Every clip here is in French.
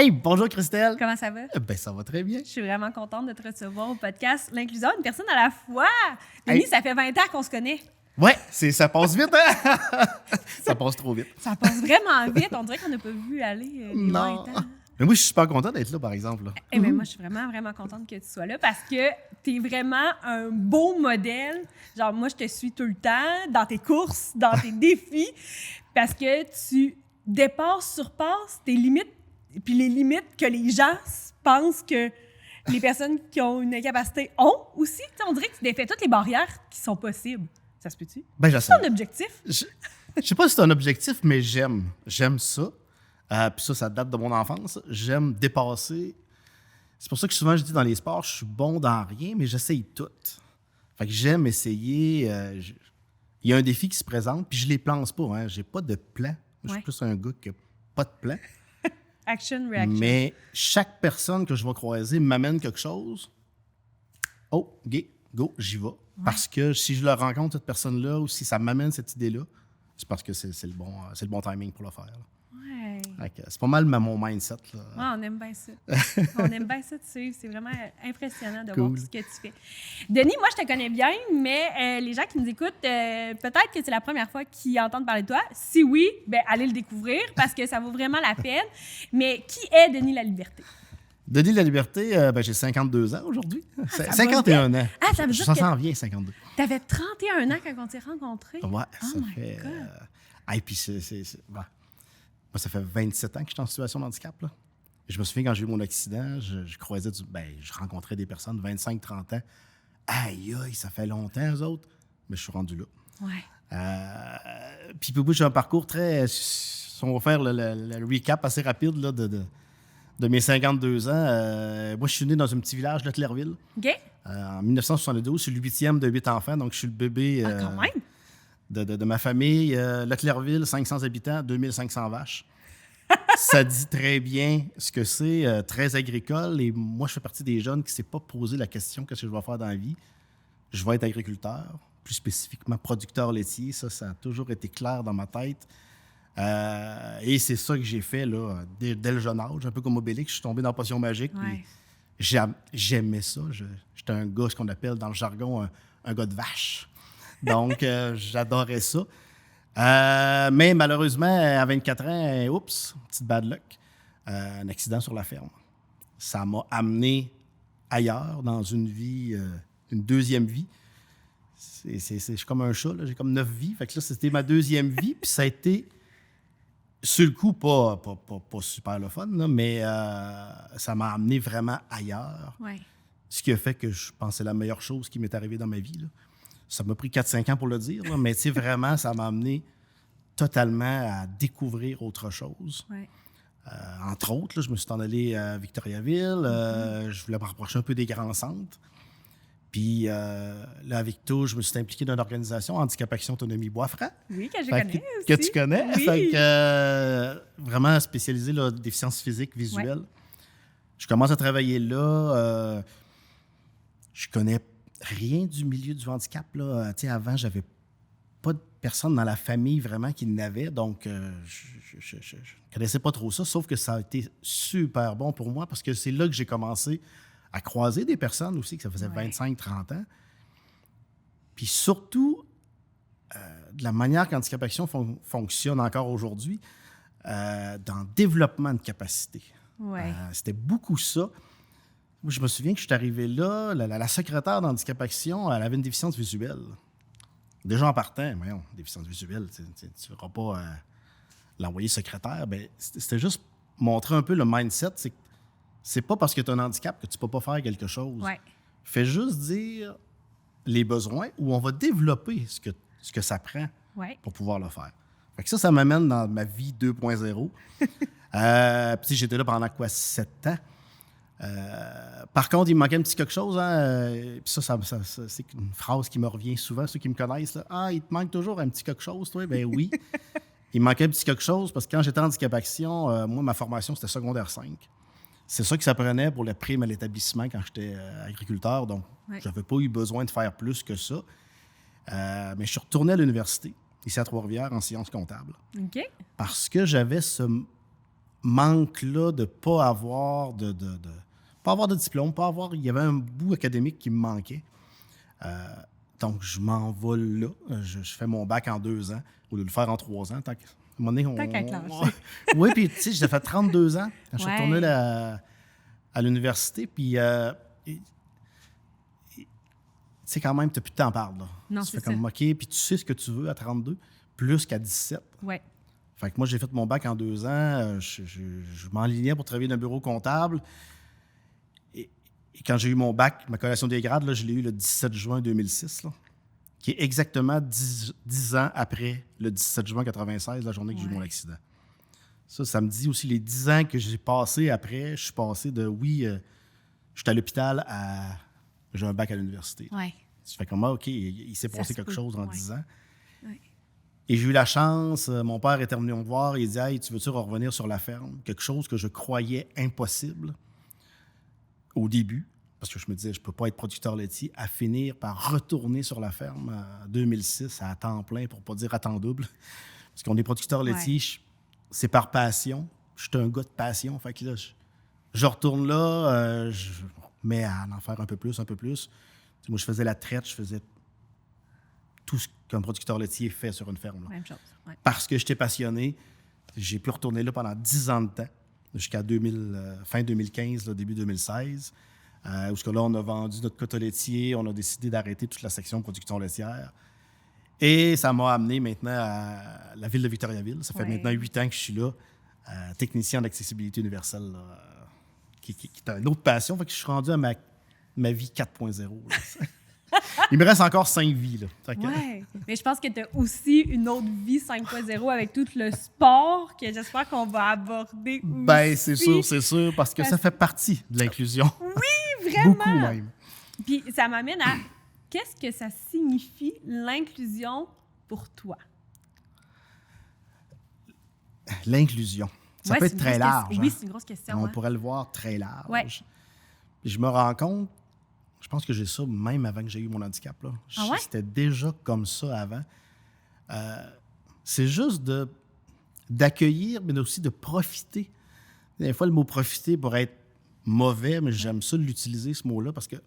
Hey, bonjour Christelle! Comment ça va? Ben, ça va très bien. Je suis vraiment contente de te recevoir au podcast L'Inclusion, une personne à la fois. Denis, ça fait 20 ans qu'on se connaît. Ouais, ça passe vite, hein? Ça passe trop vite. Ça passe vraiment vite. On dirait qu'on n'a pas vu aller les 20 ans. Mais moi, je suis super content d'être là, par exemple. Là. Eh bien, moi, je suis vraiment, vraiment contente que tu sois là parce que tu es vraiment un beau modèle. Genre, moi, je te suis tout le temps dans tes courses, dans tes défis, parce que tu surpasses tes limites, puis les limites que les gens pensent que les personnes qui ont une incapacité ont aussi. T'sais, on dirait que tu défais toutes les barrières qui sont possibles. Ça se peut-tu? Ben, je sais. C'est ton objectif? Je sais pas si c'est un objectif, mais j'aime. J'aime ça. Puis ça date de mon enfance. J'aime dépasser. C'est pour ça que souvent, je dis dans les sports, je suis bon dans rien, mais j'essaye tout. Fait que j'aime essayer. Il y a un défi qui se présente, puis je les place pas. Hein. J'ai pas de plan. Je suis plus un gars qui n'a pas de plan. Action, reaction. Mais chaque personne que je vais croiser m'amène quelque chose. Oh, go, j'y vais. Ouais. Parce que si je le rencontre, cette personne-là, ou si ça m'amène cette idée-là, c'est parce que c'est le bon timing pour le faire. Là. Ouais. C'est pas mal mon mindset. Là. Ouais, on aime bien ça. On aime bien ça de suivre. C'est vraiment impressionnant de voir ce que tu fais. Denis, moi, je te connais bien, mais les gens qui nous écoutent, peut-être que c'est la première fois qu'ils entendent parler de toi. Si oui, ben allez le découvrir parce que ça vaut vraiment la peine. Mais qui est Denis Laliberté? Denis Laliberté, j'ai 52 ans aujourd'hui. 51 ans. Ah, ça veut dire ça s'en vient, 52. T'avais 31 ans quand on s'est rencontrés? Ouais, ça fait... Et puis moi, ça fait 27 ans que je suis en situation de handicap. Là. Je me souviens, quand j'ai eu mon accident, je croisais je rencontrais des personnes de 25-30 ans. Aïe, ça fait longtemps, eux autres. Mais je suis rendu là. Ouais. Puis j'ai un parcours très... Si on va faire le recap assez rapide là, de mes 52 ans. Moi, je suis né dans un petit village de Clairville. OK. En 1972, je suis le 8e de 8 enfants, donc je suis le bébé quand même. De ma famille. Le Clairville, 500 habitants, 2500 vaches. Ça dit très bien ce que c'est, très agricole. Et moi, je fais partie des jeunes qui ne s'est pas posé la question qu'est-ce que je vais faire dans la vie. Je vais être agriculteur, plus spécifiquement producteur laitier. Ça a toujours été clair dans ma tête. Et c'est ça que j'ai fait là, dès le jeune âge, un peu comme Obélix. Je suis tombé dans la potion magique. Ouais. J'aimais ça. J'étais un gars, ce qu'on appelle dans le jargon, un gars de vache. Donc, j'adorais ça. Mais malheureusement, à 24 ans, oups, petite bad luck, un accident sur la ferme. Ça m'a amené ailleurs, dans une vie, une deuxième vie. Je suis comme un chat, là, j'ai comme 9 vies. Fait que là, c'était ma deuxième vie, puis ça a été... Sur le coup, pas super le fun, là, mais ça m'a amené vraiment ailleurs. Ouais. Ce qui a fait que je pense que c'est la meilleure chose qui m'est arrivée dans ma vie. Là. Ça m'a pris 4-5 ans pour le dire, là, mais vraiment, ça m'a amené totalement à découvrir autre chose. Ouais. Entre autres, là, je me suis en allé à Victoriaville. Je voulais me rapprocher un peu des grands centres. Puis là, à Victo, je me suis impliqué dans l'organisation Handicap Action Autonomie Bois-Franc. Oui, que je connais aussi. Que tu connais. Oui. Fait que, vraiment spécialisé dans la déficience physique, visuelle. Ouais. Je commence à travailler là. Je connais rien du milieu du handicap. Là. Avant, j'avais pas de personne dans la famille vraiment qui l'avait. Donc, je ne connaissais pas trop ça. Sauf que ça a été super bon pour moi parce que c'est là que j'ai commencé à croiser des personnes aussi, que ça faisait 25-30 ans. Puis surtout, de la manière qu'Handicap Action fonctionne encore aujourd'hui, dans le développement de capacité. Ouais. C'était beaucoup ça. Moi, je me souviens que je suis arrivé là, la secrétaire d'Handicap Action, elle avait une déficience visuelle. Déjà en partant, voyons, déficience visuelle, tu ne verras pas l'envoyer secrétaire. Ben, c'était juste montrer un peu le mindset, c'est pas parce que tu as un handicap que tu peux pas faire quelque chose. Ouais. Fais juste dire les besoins où on va développer ce que ça prend pour pouvoir le faire. Fait que ça m'amène dans ma vie 2.0. Puis j'étais là pendant 7 ans. Par contre, il me manquait un petit quelque chose. Hein? Puis ça, c'est une phrase qui me revient souvent, ceux qui me connaissent. Là, il te manque toujours un petit quelque chose, toi? Ben oui. Il me manquait un petit quelque chose parce que quand j'étais en Handicap Action, moi, ma formation, c'était secondaire 5. C'est ça qui s'apprenait pour la prime à l'établissement quand j'étais agriculteur. Donc, je n'avais pas eu besoin de faire plus que ça. Mais je suis retourné à l'université, ici à Trois-Rivières, en sciences comptables. OK. Parce que j'avais manque-là de ne pas avoir pas avoir de diplôme, il y avait un bout académique qui me manquait. Donc, je m'envole là. Je fais mon bac en 2 ans, au lieu de le faire en 3 ans. Tant qu'à être lancé. Oui, puis tu sais, j'ai fait 32 ans quand je suis retourné à l'université. Puis, tu sais, quand même, tu n'as plus de temps à parler. Non, tu c'est fais comme, OK, puis tu sais ce que tu veux à 32, plus qu'à 17. Oui. Fait que moi, j'ai fait mon bac en 2 ans. Je m'enlignais pour travailler dans un bureau comptable. Et quand j'ai eu mon bac, ma collation des grades, là, je l'ai eu le 17 juin 2006, là, qui est exactement 10 ans après le 17 juin 96, la journée que j'ai eu mon accident. Ça me dit aussi les 10 ans que j'ai passé après. Je suis passé de, je suis à l'hôpital à j'ai un bac à l'université. Ouais. Tu fais comme, OK, il s'est passé quelque chose en 10 ans. Ouais. Et j'ai eu la chance, mon père était venu me voir, il dit, hey, tu veux-tu revenir sur la ferme? Quelque chose que je croyais impossible au début, parce que je me disais, je ne peux pas être producteur laitier, à finir par retourner sur la ferme en 2006 à temps plein, pour ne pas dire à temps double. Parce qu'on est producteur laitier, c'est par passion. Je suis un gars de passion. Fait que là, je retourne là, je me mets à en faire un peu plus. Moi, je faisais la traite, je faisais tout ce qu'un producteur laitier fait sur une ferme. Là. Même chose. Ouais. Parce que j'étais passionné, j'ai pu retourner là pendant 10 ans de temps, jusqu'à fin 2015, là, début 2016. Où là, on a vendu notre quota laitier, on a décidé d'arrêter toute la section production laitière. Et ça m'a amené maintenant à la ville de Victoriaville. Ça fait maintenant 8 ans que je suis là, technicien d'accessibilité universelle, là, qui est une autre passion. Fait que je suis rendu à ma vie 4.0. Il me reste encore 5 vies. Là. Oui, mais je pense que tu as aussi une autre vie 5.0 avec tout le sport que j'espère qu'on va aborder aussi. Bien, c'est sûr, parce que ça fait partie de l'inclusion. Oui, vraiment! Beaucoup même. Puis ça m'amène à qu'est-ce que ça signifie l'inclusion pour toi? L'inclusion. Ça peut être très large. Oui, c'est une grosse question. On pourrait le voir très large. Ouais. Puis je me rends compte, je pense que j'ai ça même avant que j'ai eu mon handicap. Là. C'était déjà comme ça avant. C'est juste d'accueillir, mais aussi de profiter. Des fois, le mot « profiter » pourrait être mauvais, mais j'aime ça de l'utiliser, ce mot-là, parce qu'il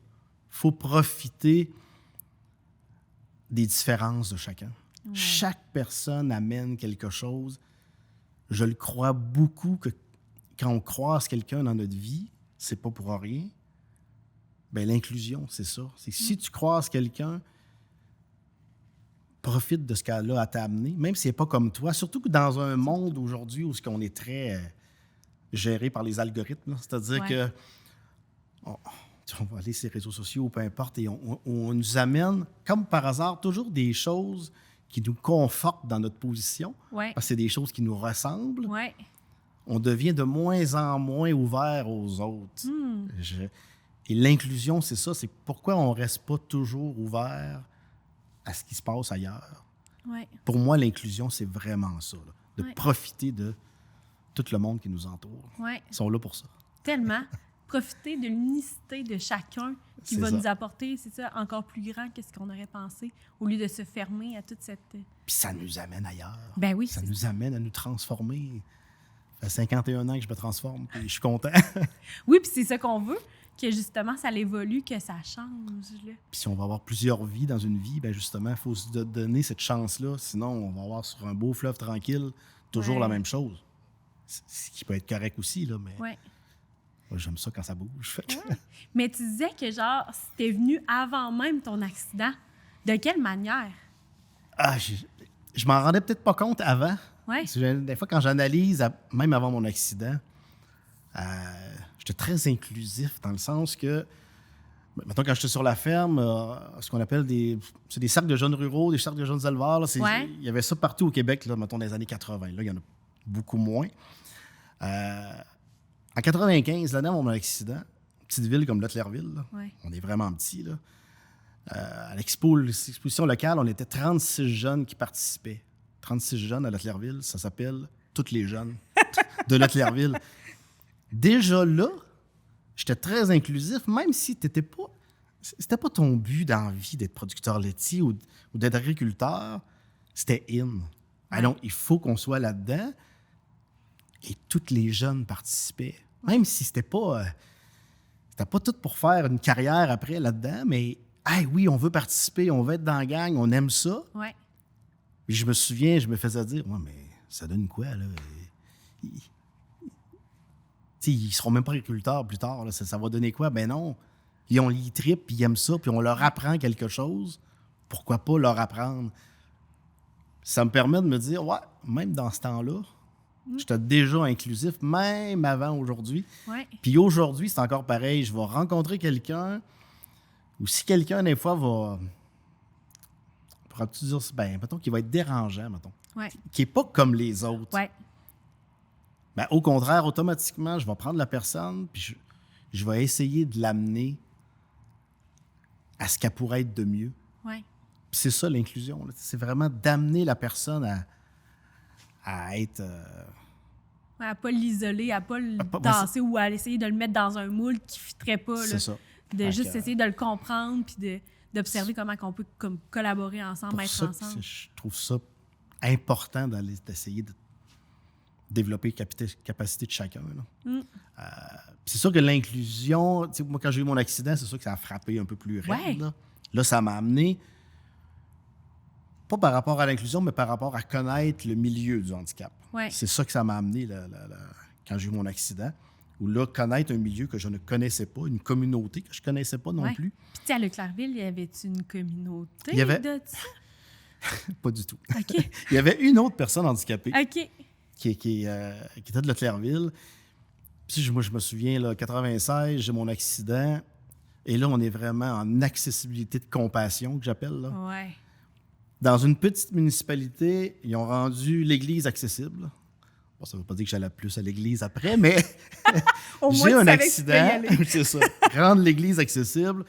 faut profiter des différences de chacun. Ouais. Chaque personne amène quelque chose. Je le crois beaucoup que quand on croise quelqu'un dans notre vie, c'est pas pour rien. Bien, l'inclusion, c'est ça. C'est que si tu croises quelqu'un, profite de ce qu'elle a à t'amener, même si c'est pas comme toi. Surtout que dans un monde aujourd'hui où on est très géré par les algorithmes, là. C'est-à-dire que on va aller sur les réseaux sociaux ou peu importe, et on nous amène, comme par hasard, toujours des choses qui nous confortent dans notre position, parce que c'est des choses qui nous ressemblent. On devient de moins en moins ouvert aux autres. Et l'inclusion, c'est ça. C'est pourquoi on ne reste pas toujours ouvert à ce qui se passe ailleurs. Pour moi, l'inclusion, c'est vraiment ça. Là, de profiter de tout le monde qui nous entoure. Ils sont là pour ça. Tellement. Profiter de l'unicité de chacun qui va nous apporter, c'est ça, encore plus grand que ce qu'on aurait pensé, au lieu de se fermer à toute cette... Puis ça nous amène ailleurs. Ben oui, ça nous amène à nous transformer. Ça fait 51 ans que je me transforme, puis je suis content. Oui, puis c'est ça qu'on veut, que justement, ça évolue, que ça change. Là. Puis si on va avoir plusieurs vies dans une vie, bien justement, il faut se donner cette chance-là. Sinon, on va avoir sur un beau fleuve tranquille toujours la même chose. Ce qui peut être correct aussi, là, mais... Moi, j'aime ça quand ça bouge. Mais tu disais que, genre, c'était venu avant même ton accident. De quelle manière? Je m'en rendais peut-être pas compte avant. Des fois, quand j'analyse, même avant mon accident, j'étais très inclusif dans le sens que, mettons, quand j'étais sur la ferme, ce qu'on appelle des cercles de jeunes ruraux, des cercles de jeunes éleveurs, là, il y avait ça partout au Québec, là, mettons, dans les années 80. Là, il y en a beaucoup moins. En 95, l'année avant mon accident, petite ville comme Leclerville, on est vraiment petit. Là. À l'exposition locale, on était 36 jeunes qui participaient. 36 jeunes à Leclerville, ça s'appelle « Toutes les jeunes de Leclerville ». Déjà là, j'étais très inclusif, même si c'était pas ton but dans la vie d'être producteur laitier ou d'être agriculteur, c'était in. Alors, il faut qu'on soit là-dedans. Et tous les jeunes participaient. Même si c'était pas tout pour faire une carrière après là-dedans, mais hey, oui, on veut participer, on veut être dans la gang, on aime ça. Ouais. Puis je me souviens, je me faisais dire, ouais, mais ça donne quoi, là? Ils seront même pas agriculteurs plus tard, là. Ça va donner quoi? Ben non. Ils trippent, puis ils aiment ça, puis on leur apprend quelque chose. Pourquoi pas leur apprendre? Ça me permet de me dire, ouais, même dans ce temps-là, j'étais déjà inclusif, même avant aujourd'hui. Ouais. Puis aujourd'hui, c'est encore pareil. Je vais rencontrer quelqu'un, ou si quelqu'un, des fois, va... Pourras-tu dire, ben, mettons, qu'il va être dérangeant, mettons. Ouais. Qui n'est pas comme les autres. Ouais. Ben, au contraire, automatiquement, je vais prendre la personne, puis je vais essayer de l'amener à ce qu'elle pourrait être de mieux. Ouais. Puis c'est ça, l'inclusion. Là. C'est vraiment d'amener la personne à être... À ne pas l'isoler, à ne pas le tasser ou à essayer de le mettre dans un moule qui ne fitterait pas. Là. C'est ça. De juste essayer de le comprendre puis d'observer comment on peut collaborer ensemble, être ensemble. Je trouve ça important d'essayer de développer les capacités de chacun. Là. C'est sûr que l'inclusion, moi, quand j'ai eu mon accident, c'est sûr que ça a frappé un peu plus raide. Ouais. Là, ça m'a amené, pas par rapport à l'inclusion, mais par rapport à connaître le milieu du handicap. Ouais. C'est ça que ça m'a amené quand j'ai eu mon accident. Ou là, connaître un milieu que je ne connaissais pas, une communauté que je ne connaissais pas non plus. Puis, tu sais, à Leclercville, y avait-tu une communauté de ça? Pas du tout. OK. Il y avait une autre personne handicapée OK. qui était de Leclercville. Puis moi, je me souviens, là, 96, j'ai mon accident. Et là, on est vraiment en accessibilité de compassion, que j'appelle. Là. Ouais. Dans une petite municipalité, ils ont rendu l'église accessible. Bon, ça ne veut pas dire que j'allais plus à l'église après, mais j'ai un accident. C'est ça. Rendre l'église accessible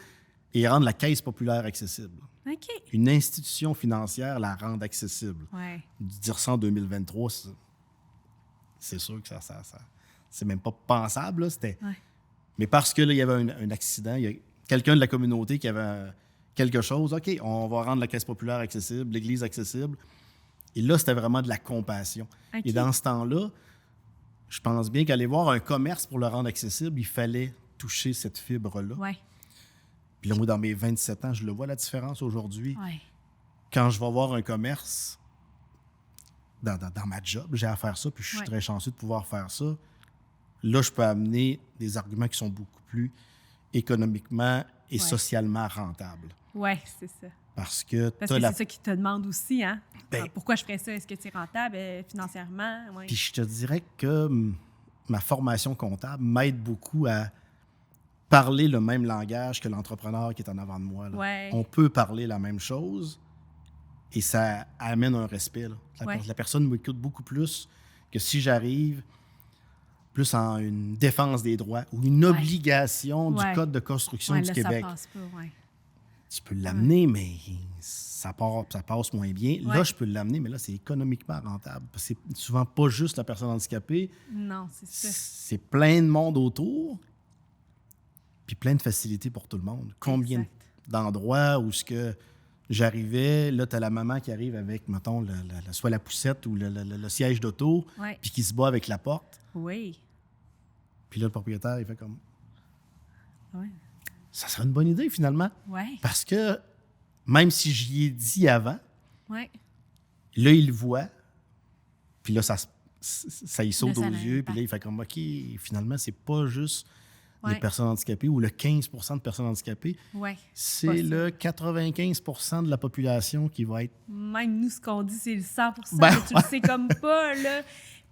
et rendre la caisse populaire accessible. OK. Une institution financière la rendre accessible. Ouais. Dire ça en 2023, c'est sûr que ça c'est même pas pensable. Là, ouais. Mais parce que là, il y avait un accident, il y a quelqu'un de la communauté qui avait quelque chose. OK, on va rendre la caisse populaire accessible, l'église accessible. Et là, c'était vraiment de la compassion. Okay. Et dans ce temps-là, je pense bien qu'aller voir un commerce pour le rendre accessible, il fallait toucher cette fibre-là. Ouais. Puis là, moi, dans mes 27 ans, je le vois la différence aujourd'hui. Ouais. Quand je vais voir un commerce, dans ma job, j'ai à faire ça, puis je suis très chanceux de pouvoir faire ça. Là, je peux amener des arguments qui sont beaucoup plus économiquement et socialement rentables. Oui, c'est ça. Parce que c'est ça qu'ils te demandent aussi, hein? Ben, pourquoi je ferais ça? Est-ce que c'est rentable financièrement? Ouais. Puis je te dirais que ma formation comptable m'aide beaucoup à parler le même langage que l'entrepreneur qui est en avant de moi. Là. Ouais. On peut parler la même chose et ça amène un respect. Là. La personne m'écoute beaucoup plus que si j'arrive plus en une défense des droits ou une obligation du Code de construction du là, Québec. Ça passe pas, Tu peux l'amener, mais ça passe moins bien. Ouais. Là, je peux l'amener, mais là, c'est économiquement rentable. C'est souvent pas juste la personne handicapée. Non, c'est ça. C'est plein de monde autour, puis plein de facilités pour tout le monde. Combien d'endroits où ce que j'arrivais, là, tu as la maman qui arrive avec, mettons, soit la poussette ou le siège d'auto, puis qui se bat avec la porte. Oui. Puis là, le propriétaire, il fait comme... Oui. Ça serait une bonne idée, finalement. Oui. Parce que, même si j'y ai dit avant, là, il le voit, puis là, ça y saute aux yeux, puis là, il fait comme, OK, finalement, c'est pas juste les personnes handicapées ou le 15 % de personnes handicapées. C'est le 95 % de la population qui va être... Même nous, ce qu'on dit, c'est le 100 %. Ben, tu le sais comme pas, là.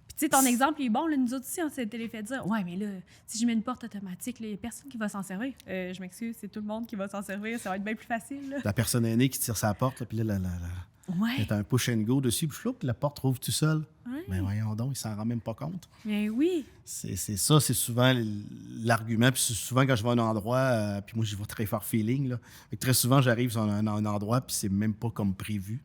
Tu sais, ton exemple, il est bon. Là, nous autres aussi, on s'était fait dire, ouais, mais là, si je mets une porte automatique, il n'y a personne qui va s'en servir. Je m'excuse, c'est tout le monde qui va s'en servir. Ça va être bien plus facile. Là. La personne aînée qui tire sa porte, puis là, il y a un push and go dessus, puis la porte rouvre tout seul. Mais voyons donc, il s'en rend même pas compte. Mais oui. C'est ça, c'est souvent l'argument. Puis souvent, quand je vais à un endroit, puis moi, j'y vais très fort feeling. Là. Très souvent, j'arrive sur un endroit, puis c'est même pas comme prévu.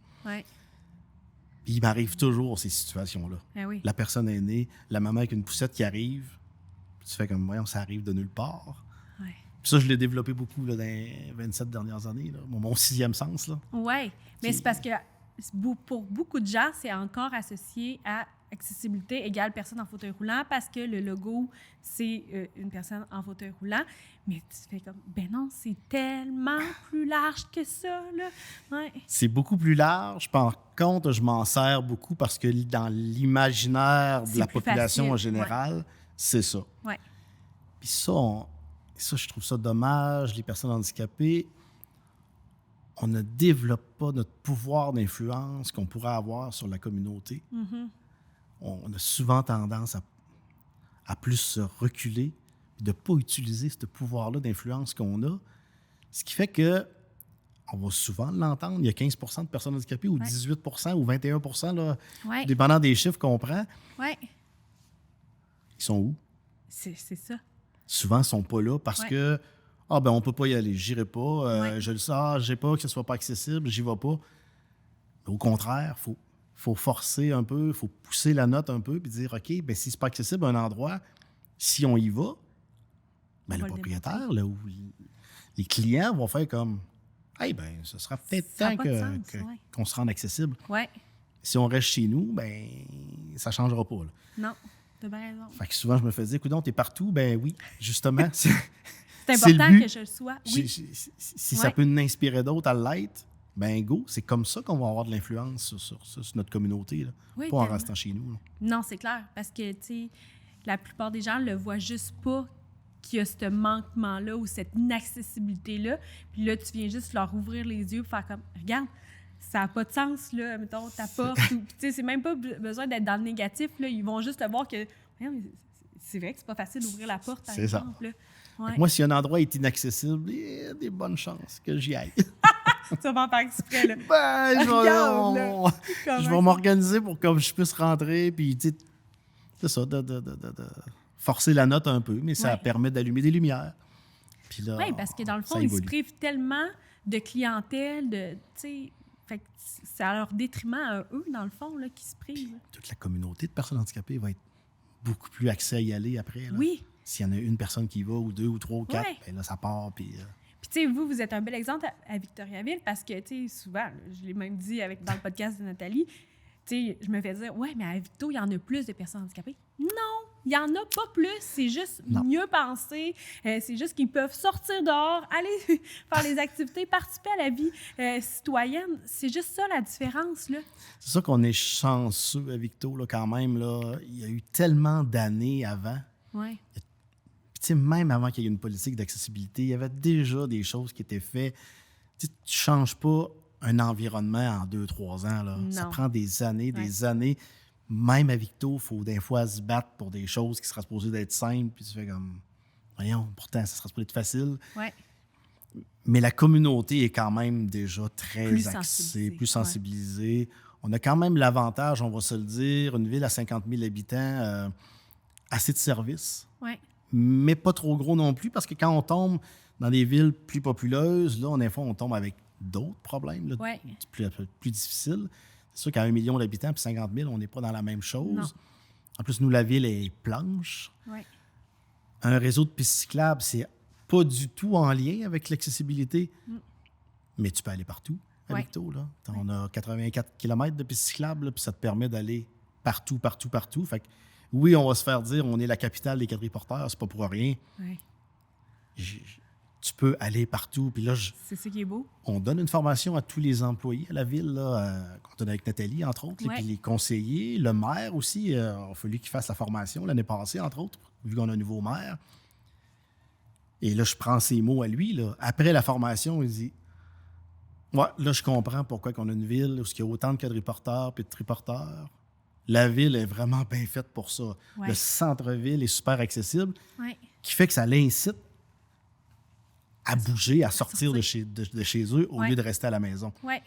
Puis il m'arrive toujours ces situations-là. La personne aînée, la maman avec une poussette qui arrive, puis tu fais comme, voyons, ça arrive de nulle part. Puis ça, je l'ai développé beaucoup là, dans les 27 dernières années, là, mon 6e sens. Oui, mais c'est parce que pour beaucoup de gens, c'est encore associé à accessibilité égale personne en fauteuil roulant parce que le logo, c'est une personne en fauteuil roulant. Mais tu fais comme, ben non, c'est tellement plus large que ça, là. Ouais. C'est beaucoup plus large. Par contre, je m'en sers beaucoup parce que dans l'imaginaire de la population facile, en général, c'est ça. Ouais. Puis ça, je trouve ça dommage. Les personnes handicapées, on ne développe pas notre pouvoir d'influence qu'on pourrait avoir sur la communauté. Mm-hmm. On a souvent tendance à plus se reculer et de ne pas utiliser ce pouvoir-là d'influence qu'on a. Ce qui fait que on va souvent l'entendre. Il y a 15 % de personnes handicapées ou 18 % ou 21 % là, dépendant des chiffres qu'on prend. Ouais. Ils sont où? C'est ça. Souvent, ils ne sont pas là parce que on ne peut pas y aller, j'irai pas, je le sais, j'ai pas que ce soit pas accessible, j'y vais pas. Mais au contraire, faut forcer un peu, il faut pousser la note un peu puis dire OK, ben si c'est pas accessible à un endroit, si on y va, ben le propriétaire là, ou les clients vont faire comme hey, ben ce sera peut-être temps qu'on se rende accessible. Ouais. Si on reste chez nous, ben ça ne changera pas. Là. Non, t'as bien raison. Fait que souvent, je me fais dire, écoute, t'es partout. Ben oui, justement. C'est important que je le sois. Oui. Si ça peut nous inspirer d'autres à l'être, ben go, c'est comme ça qu'on va avoir de l'influence sur notre communauté. Là. Oui, pas en restant chez nous. Là. Non, c'est clair. Parce que, tu sais, la plupart des gens ne le voient juste pas qu'il y a ce manquement-là ou cette inaccessibilité-là. Puis là, tu viens juste leur ouvrir les yeux pour faire comme, regarde, ça n'a pas de sens, là, mettons, ta porte. Tu sais, c'est même pas besoin d'être dans le négatif, là. Ils vont juste le voir que, c'est vrai que c'est pas facile d'ouvrir la porte, par exemple. Là. Ouais. Moi, si un endroit est inaccessible, il y a des bonnes chances que j'y aille. Tu vas m'en faire exprès, là. Je vais m'organiser pour que je puisse rentrer, puis, tu sais, c'est ça, de forcer la note un peu, mais ça permet d'allumer des lumières. Oui, parce que dans le fond, ils se privent tellement de clientèle, tu sais, fait que c'est à leur détriment à eux, dans le fond, là, qu'ils se privent. Puis, toute la communauté de personnes handicapées va être beaucoup plus axée à y aller après. Là. Oui. S'il y en a une personne qui y va, ou deux, ou trois, ou quatre, ben là, ça part, puis... Puis, tu sais, vous êtes un bel exemple à Victoriaville parce que, tu sais, souvent, là, je l'ai même dit dans le podcast de Nathalie, tu sais, je me fais dire, ouais, mais à Victo, il y en a plus de personnes handicapées. Non, il n'y en a pas plus. C'est juste mieux pensé. C'est juste qu'ils peuvent sortir dehors, aller faire les activités, participer à la vie citoyenne. C'est juste ça, la différence, là. C'est ça qu'on est chanceux à Victo, là, quand même. Là. Il y a eu tellement d'années avant. Oui. Même avant qu'il y ait une politique d'accessibilité, il y avait déjà des choses qui étaient faites. Tu ne changes pas un environnement en 2-3 ans. Là. Ça prend des années, des années. Même à Victo, il faut des fois se battre pour des choses qui seraient supposées d'être simples. Puis tu fais comme, voyons, pourtant, ça serait supposé être facile. Ouais. Mais la communauté est quand même déjà très plus sensibilisée. Ouais. On a quand même l'avantage, on va se le dire, une ville à 50 000 habitants, assez de services. Ouais. Mais pas trop gros non plus, parce que quand on tombe dans des villes plus populeuses, là, on tombe avec d'autres problèmes là, plus difficiles. C'est sûr qu'à 1 million d'habitants puis 50 000, on n'est pas dans la même chose. Non. En plus, nous, la ville est planche. Ouais. Un réseau de pistes cyclables, c'est pas du tout en lien avec l'accessibilité. Mais tu peux aller partout à Victo. Là. On a 84 km de pistes cyclables, là, puis ça te permet d'aller partout. Fait que, oui, on va se faire dire on est la capitale des quadriporteurs, c'est pas pour rien. Ouais. Tu peux aller partout. Puis là, c'est ça qui est beau. On donne une formation à tous les employés à la ville, qu'on donne avec Nathalie, entre autres, puis les conseillers, le maire aussi. Il a fallu qu'il fasse la formation l'année passée, entre autres, vu qu'on a un nouveau maire. Et là, je prends ses mots à lui. Là. Après la formation, il dit ouais, là, je comprends pourquoi on a une ville où il y a autant de quadriporteurs et de triporteurs. La ville est vraiment bien faite pour ça. Ouais. Le centre-ville est super accessible, qui fait que ça l'incite à bouger, à sortir de chez eux au lieu de rester à la maison. Ouais.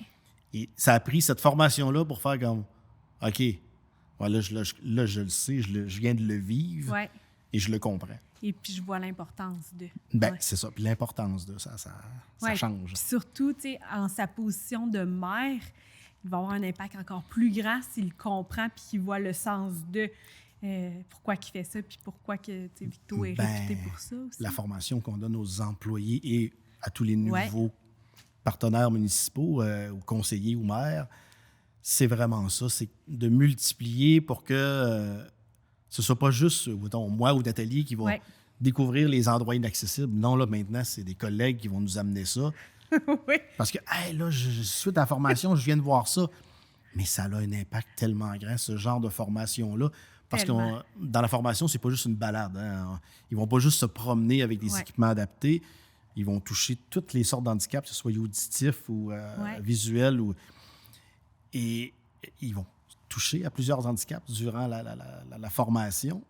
Et ça a pris cette formation-là pour faire comme OK, là, je le sais, je viens de le vivre et je le comprends. Et puis, je vois l'importance de... c'est ça. Puis l'importance de ça change. Puis surtout, tu sais, en sa position de maire, il va avoir un impact encore plus grand s'il comprend puis qu'il voit le sens de pourquoi il fait ça puis pourquoi que Victo est réputé pour ça aussi. La formation qu'on donne aux employés et à tous les nouveaux partenaires municipaux, ou conseillers ou maires, c'est vraiment ça. C'est de multiplier pour que ce ne soit pas juste, mettons, moi ou Nathalie qui va découvrir les endroits inaccessibles. Non, là, maintenant, c'est des collègues qui vont nous amener ça. Oui. Parce que, hey, là, suite à la formation, je viens de voir ça. Mais ça a un impact tellement grand, ce genre de formation-là. Parce que dans la formation, c'est pas juste une balade. Hein. Ils vont pas juste se promener avec des équipements adaptés. Ils vont toucher toutes les sortes d'handicaps, que ce soit auditif ou visuel. Et ils vont toucher à plusieurs handicaps durant la formation.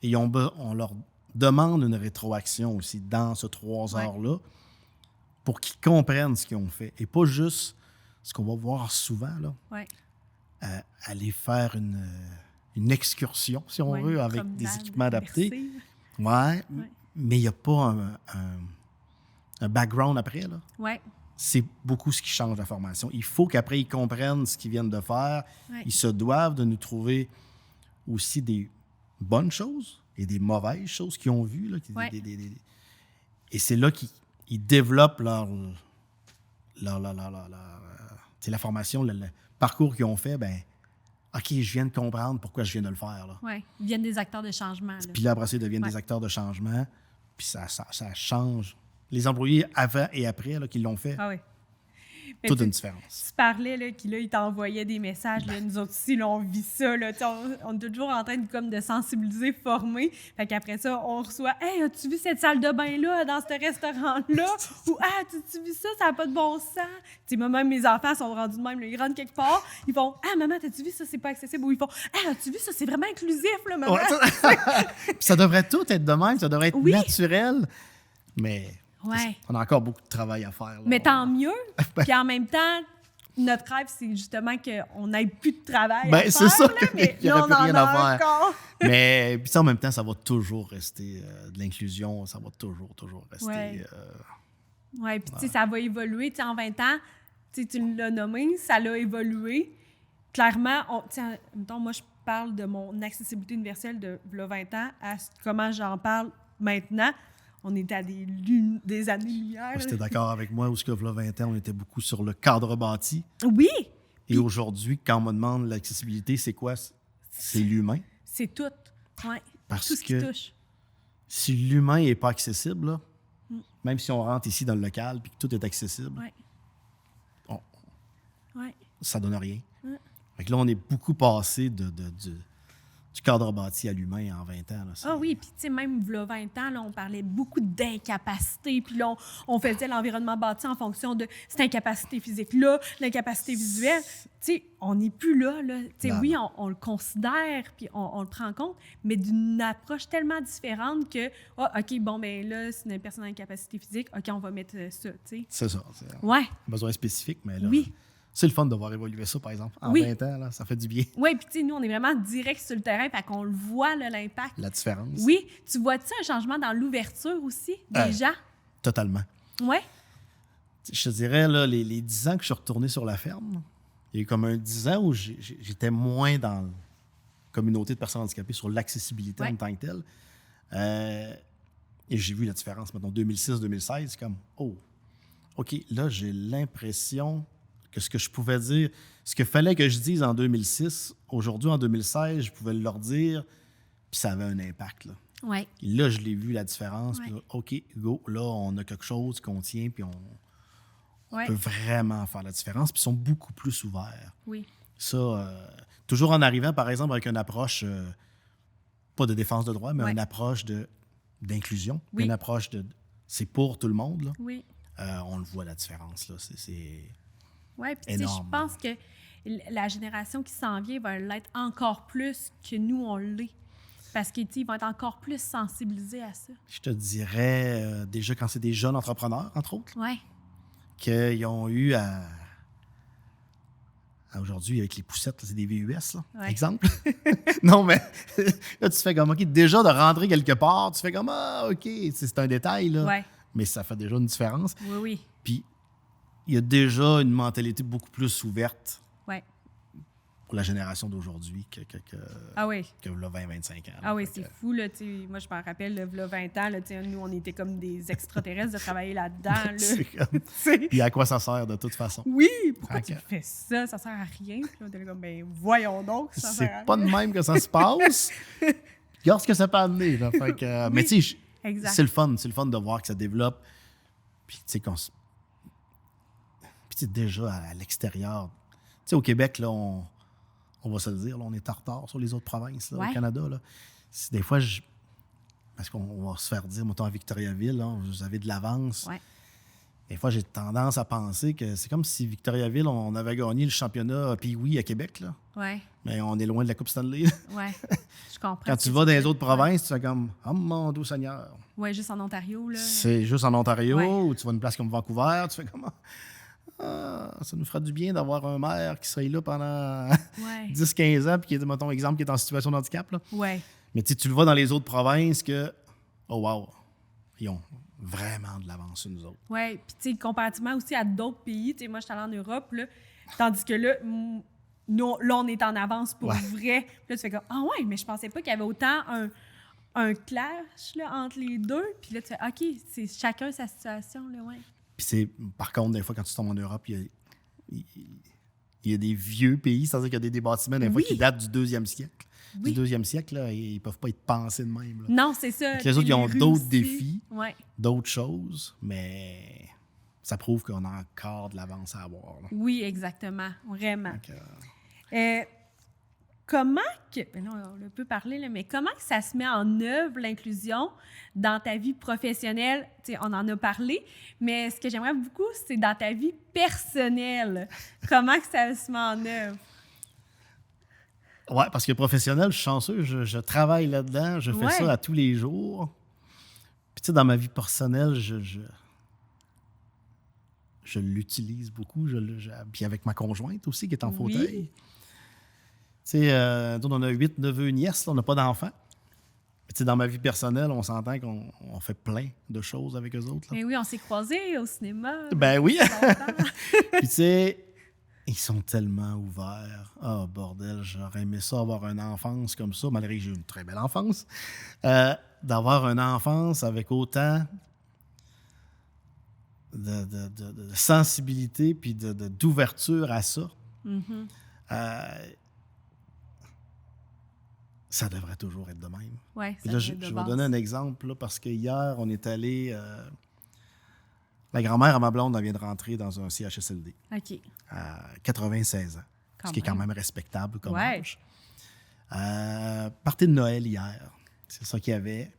Et on leur demande une rétroaction aussi dans ce 3 heures-là pour qu'ils comprennent ce qu'ils ont fait. Et pas juste ce qu'on va voir souvent, là, aller faire une excursion, si on veut, avec des équipements adaptés. Mais il n'y a pas un background après, là. C'est beaucoup ce qui change la formation. Il faut qu'après, ils comprennent ce qu'ils viennent de faire. Ils se doivent de nous trouver aussi des bonnes choses et des mauvaises choses qu'ils ont vues. Là, et c'est là qu'ils développent la formation, le parcours qu'ils ont fait. Ben, OK, je viens de comprendre pourquoi je viens de le faire. Oui, ils deviennent des acteurs de changement. Puis là, après ça, ils deviennent des acteurs de changement. Puis ça change. Les employés avant et après là, qui l'ont fait, toute une différence. Tu parlais là, qu'ils t'envoyaient des messages. Là, nous autres aussi, là, on vit ça. Là, on est toujours en train de sensibiliser, former. Fait qu'après ça, on reçoit « Hey, as-tu vu cette salle de bain-là dans ce restaurant-là? » Ou « Ah, as-tu vu ça? Ça n'a pas de bon sens. » Tu sais, même mes enfants sont rendus de même. Là, ils rentrent quelque part. Ils font « Ah, maman, t'as-tu vu ça? C'est pas accessible. » Ou ils font « Ah, as-tu vu ça? C'est vraiment inclusif, là, maman. » Ça devrait tout être de même. Ça devrait être naturel. Mais... on a encore beaucoup de travail à faire. Là. Mais tant mieux. Puis en même temps, notre rêve, c'est justement qu'on n'ait plus de travail à faire. C'est ça, mais qu'il n'y aurait plus rien à faire. Encore. Mais puis en même temps, ça va toujours rester de l'inclusion. Ça va toujours rester... Oui, puis tu sais, ça va évoluer. Tu sais, en 20 ans, tu l'as nommé, ça l'a évolué. Clairement, mettons, moi, je parle de mon accessibilité universelle de 20 ans à comment j'en parle maintenant. On était à des années-lumière. Tu es d'accord avec moi où, il y a 20 ans, on était beaucoup sur le cadre bâti. Oui. Et aujourd'hui, quand on me demande l'accessibilité, c'est quoi? C'est l'humain. C'est tout. Oui. Parce tout ce que qui touche. Si l'humain n'est pas accessible, là, même si on rentre ici dans le local et que tout est accessible, ça donne rien. Fait que là, on est beaucoup passé du cadre bâti à l'humain en 20 ans. Là, oui, puis tu sais, même il y a 20 ans, là, on parlait beaucoup d'incapacité, puis là, on faisait l'environnement bâti en fonction de cette incapacité physique-là, l'incapacité visuelle. Tu sais, on n'est plus là. Oui, on le considère, puis on le prend en compte, mais d'une approche tellement différente que, OK, bon, ben là, c'est une personne à incapacité physique, OK, on va mettre ça, tu sais. C'est ça. Besoin spécifique, mais là... Oui. C'est le fun de voir évoluer ça, par exemple. En 20 ans, là, ça fait du bien. Oui, puis tu sais, nous, on est vraiment direct sur le terrain, fait qu'on le voit, là, l'impact. La différence. Oui. Tu vois-tu un changement dans l'ouverture aussi, des gens? Totalement. Oui. Je te dirais, là, les 10 ans que je suis retourné sur la ferme, il y a eu comme un 10 ans où j'étais moins dans la communauté de personnes handicapées sur l'accessibilité en tant que telle. Et j'ai vu la différence. Maintenant, 2006-2016, c'est comme, OK, là, j'ai l'impression que ce que je pouvais dire, ce qu'il fallait que je dise en 2006, aujourd'hui, en 2016, je pouvais leur dire, puis ça avait un impact. Là. Ouais. Et là, je l'ai vu, la différence. Puis là, OK, go, là, on a quelque chose qu'on tient, puis on peut vraiment faire la différence, puis ils sont beaucoup plus ouverts. Oui. Ça, toujours en arrivant, par exemple, avec une approche, pas de défense de droit, mais une approche d'inclusion, une approche de c'est pour tout le monde. Là. Oui. On le voit, la différence. Là. C'est oui, puis je pense que la génération qui s'en vient va l'être encore plus que nous, on l'est. Parce qu'ils vont être encore plus sensibilisés à ça. Je te dirais, déjà quand c'est des jeunes entrepreneurs, entre autres, qu'ils ont eu à aujourd'hui, avec les poussettes, là, c'est des VUS, là, exemple. Non, mais là, tu fais comme, OK, déjà de rentrer quelque part, tu fais comme, OK, c'est un détail, là, mais ça fait déjà une différence. Oui, oui. Puis, il y a déjà une mentalité beaucoup plus ouverte pour la génération d'aujourd'hui que Ah oui. que là, 20-25 ans. Ah oui, c'est fou. Là, moi, je me rappelle, là, 20 ans, là, nous, on était comme des extraterrestres de travailler là-dedans. Là. C'est comme... Puis à quoi ça sert de toute façon? Oui, pourquoi tu fais ça? Ça sert à rien. Puis là, on était comme, ben voyons donc, ça sert à rien. C'est pas de même que ça se passe. Regarde ce que ça peut amener. Là. Fait que, oui, mais tu sais, c'est le fun. C'est le fun de voir que ça développe. Puis tu sais, puis déjà à l'extérieur. Tu sais, au Québec, là, on va se le dire, là, on est en retard sur les autres provinces, là, au Canada. Là. Des fois, parce qu'on va se faire dire, mettons, à Victoriaville, là, vous avez de l'avance. Ouais. Des fois, j'ai tendance à penser que c'est comme si Victoriaville, on avait gagné le championnat Pee-Wee à Québec. Là. Ouais. Mais on est loin de la Coupe Stanley. Oui, je comprends. Quand tu vas dans les autres provinces, tu fais comme « Oh mon doux Seigneur! » Oui, juste en Ontario. Là. C'est juste en Ontario, ou tu vas à une place comme Vancouver, tu fais comme « Ah, ça nous fera du bien d'avoir un maire qui serait là pendant 10-15 ans, puis qui est, mettons, exemple, qui est en situation de handicap. » Oui. Mais tu le vois dans les autres provinces que « Oh wow! » Ils ont vraiment de l'avance sur nous autres. Oui, puis tu sais, comparativement aussi à d'autres pays, tu sais, moi, je suis allée en Europe, là, tandis que là, nous, là, on est en avance pour vrai. Puis là, tu fais comme, ah ouais, mais je pensais pas qu'il y avait autant un clash là, entre les deux. Puis là, tu fais, OK, c'est chacun sa situation, là, ouais. Puis par contre, des fois, quand tu tombes en Europe, il y a des vieux pays, c'est-à-dire qu'il y a des bâtiments, des fois, qui datent du 2e siècle. Du 2e siècle, là, ils peuvent pas être pensés de même. Là. Non, c'est ça. Les autres, ils ont d'autres défis, ouais. d'autres choses, mais ça prouve qu'on a encore de l'avance à avoir. Là. Oui, exactement. Vraiment. Donc, comment que... Ben là, on peut parler, là, mais comment que ça se met en œuvre, l'inclusion, dans ta vie professionnelle? T'sais, on en a parlé, mais ce que j'aimerais beaucoup, c'est dans ta vie personnelle. Comment que ça se met en œuvre? Oui, parce que professionnel, je suis chanceux, je travaille là-dedans, je fais ça à tous les jours. Puis tu sais, dans ma vie personnelle, je l'utilise beaucoup. Puis avec ma conjointe aussi, qui est en fauteuil. Tu sais, on a 8 neveux et nièces, là, on n'a pas d'enfants. Tu sais, dans ma vie personnelle, on s'entend qu'on fait plein de choses avec eux autres. Là. Mais oui, on s'est croisés au cinéma. Ben oui! Puis tu sais, ils sont tellement ouverts. Ah, oh, bordel, j'aurais aimé ça avoir une enfance comme ça, malgré que j'ai eu une très belle enfance. D'avoir une enfance avec autant de sensibilité puis d'ouverture à ça. Mm-hmm. Ça devrait toujours être de même. Oui, ça là, je vais donner un exemple, là, parce que hier, on est allé... la grand-mère à ma blonde, elle vient de rentrer dans un CHSLD. OK. À 96 ans. Ce qui est quand même respectable comme âge. Partie de Noël hier. C'est ça qu'il y avait.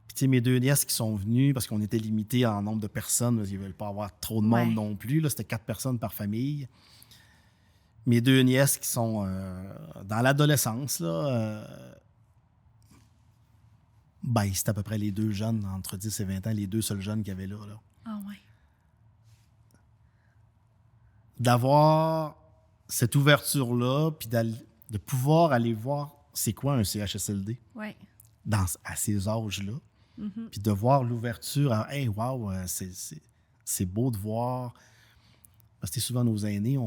Puis, tu sais, mes 2 nièces qui sont venues, parce qu'on était limité en nombre de personnes, parce qu'ils ne veulent pas avoir trop de monde non plus. Là, c'était 4 personnes par famille. Mes 2 nièces qui sont dans l'adolescence, là, ben, c'était à peu près les 2 jeunes, entre 10 et 20 ans, les 2 seuls jeunes qu'il y avait là. Ah ouais. D'avoir cette ouverture-là, puis de pouvoir aller voir c'est quoi un CHSLD à ces âges-là, puis de voir l'ouverture, hey, wow, c'est beau de voir. Parce que souvent, nos aînés,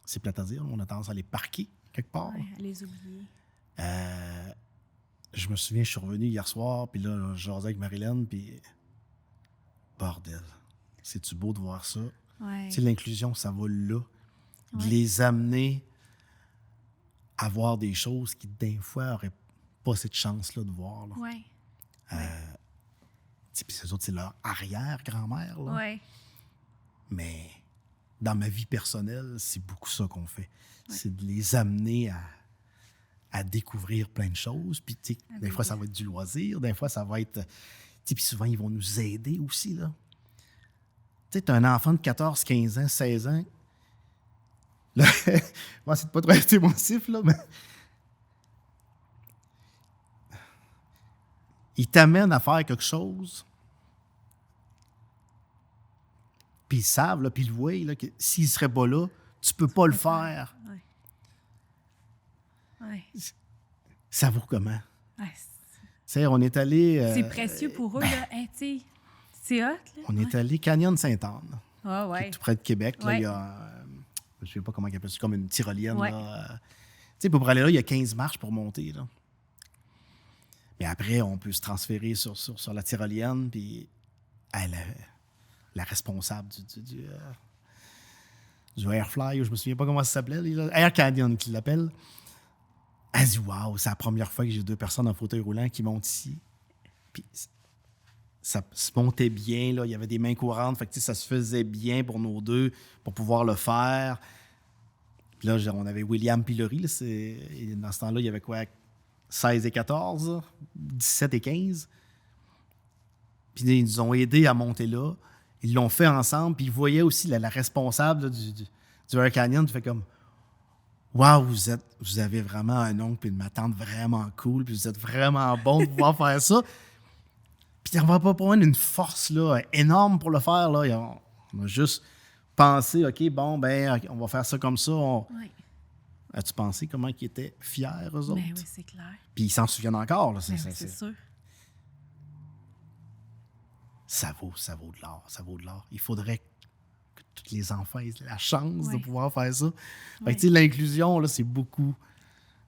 c'est plate à dire, on a tendance à les parquer quelque part. Oui, à les oublier. Je me souviens, je suis revenu hier soir, puis là, je jasais avec Marilyn, puis bordel, c'est-tu beau de voir ça? Ouais. Tu sais, l'inclusion, ça va là. De les amener à voir des choses qui, des fois, n'auraient pas cette chance-là de voir. Oui. Puis ces autres, c'est leur arrière-grand-mère. Là. Ouais. Mais dans ma vie personnelle, c'est beaucoup ça qu'on fait. C'est de les amener à découvrir plein de choses. Puis, tu sais, des fois, ça va être du loisir. Des fois, ça va être... Puis souvent, ils vont nous aider aussi, là. Tu sais, tu as un enfant de 14, 15 ans, 16 ans. Là, moi, c'est pas trop émotif, là, mais... Ils t'amènent à faire quelque chose. Puis ils savent, là, puis ils le voient, là, que s'ils ne seraient pas là, tu peux pas le faire. Ouais. Ça vaut comment? Ouais, tu sais, on est allé... c'est précieux pour eux, là. Hey, tu sais, c'est hot, là. On est allé Canyon Sainte-Anne. Ah, qui est tout près de Québec. Là, il y a Je ne sais pas comment il appelle ça, comme une tyrolienne. Ouais. Tu sais, pour aller là, il y a 15 marches pour monter. Là. Mais après, on peut se transférer sur la tyrolienne, puis la responsable du Airfly, je me souviens pas comment ça s'appelait, Air Canyon qui l'appelle. Elle dit « Wow, c'est la première fois que j'ai 2 personnes en fauteuil roulant qui montent ici. » Puis ça se montait bien, là. Il y avait des mains courantes, fait que ça se faisait bien pour nos 2 pour pouvoir le faire. Puis là, on avait William Pillory, et dans ce temps-là, il y avait quoi? 16 et 14, 17 et 15. Puis ils nous ont aidés à monter là. Ils l'ont fait ensemble, puis ils voyaient aussi la responsable là, du Air Canyon, tu fais comme « Wow, vous avez vraiment un oncle et une ma tante vraiment cool, puis vous êtes vraiment bon de pouvoir faire ça. » Puis on va pas prendre une force là, énorme pour le faire. Là. On a juste pensé « OK, bon, ben on va faire ça comme ça. » Oui. As-tu pensé comment ils étaient fiers, eux autres? Ben oui, c'est clair. Puis ils s'en souviennent encore. Là. C'est sûr. Ça vaut de l'or. Ça vaut de l'or. Il faudrait que tous les enfants aient la chance de pouvoir faire ça. Fait que, l'inclusion, là, c'est beaucoup